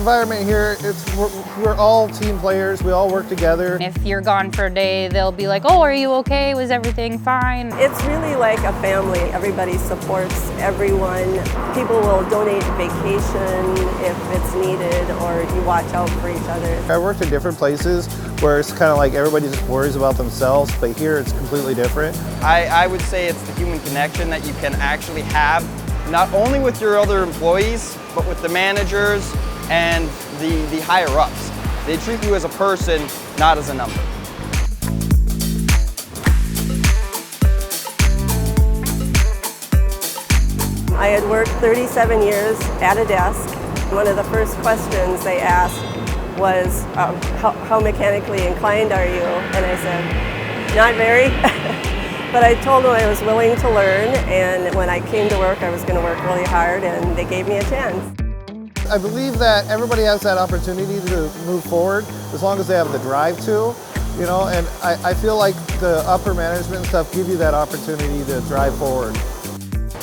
environment here, we're all team players. We all work together. If you're gone for a day, they'll be like, oh, are you okay? Was everything fine? It's really like a family. Everybody supports everyone. People will donate vacation if it's needed, or you watch out for each other. I worked in different places where it's kind of like everybody just worries about themselves, but here it's completely different. I would say it's the human connection that you can actually have, not only with your other employees, but with the managers and the higher-ups. They treat you as a person, not as a number. I had worked 37 years at a desk. One of the first questions they asked was, how mechanically inclined are you? And I said, not very. But I told them I was willing to learn, and when I came to work, I was going to work really hard, and they gave me a chance. I believe that everybody has that opportunity to move forward as long as they have the drive to, you know, and I feel like the upper management and stuff give you that opportunity to drive forward.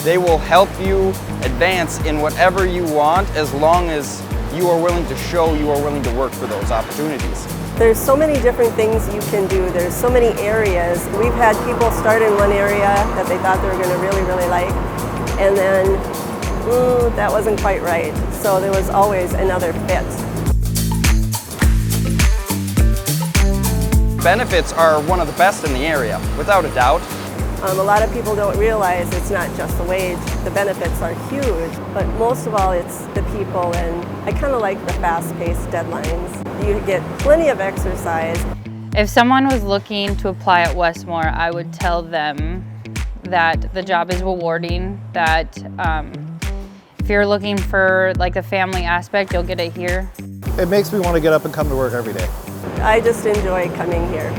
They will help you advance in whatever you want as long as you are willing to show you are willing to work for those opportunities. There's so many different things you can do. There's so many areas. We've had people start in one area that they thought they were going to really like, and then that wasn't quite right. So there was always another fit. Benefits are one of the best in the area, without a doubt. A lot of people don't realize it's not just the wage. The benefits are huge, but most of all it's the people, and I kind of like the fast-paced deadlines. You get plenty of exercise. If someone was looking to apply at Westmor, I would tell them that the job is rewarding, that if you're looking for like the family aspect, you'll get it here. It makes me want to get up and come to work every day. I just enjoy coming here.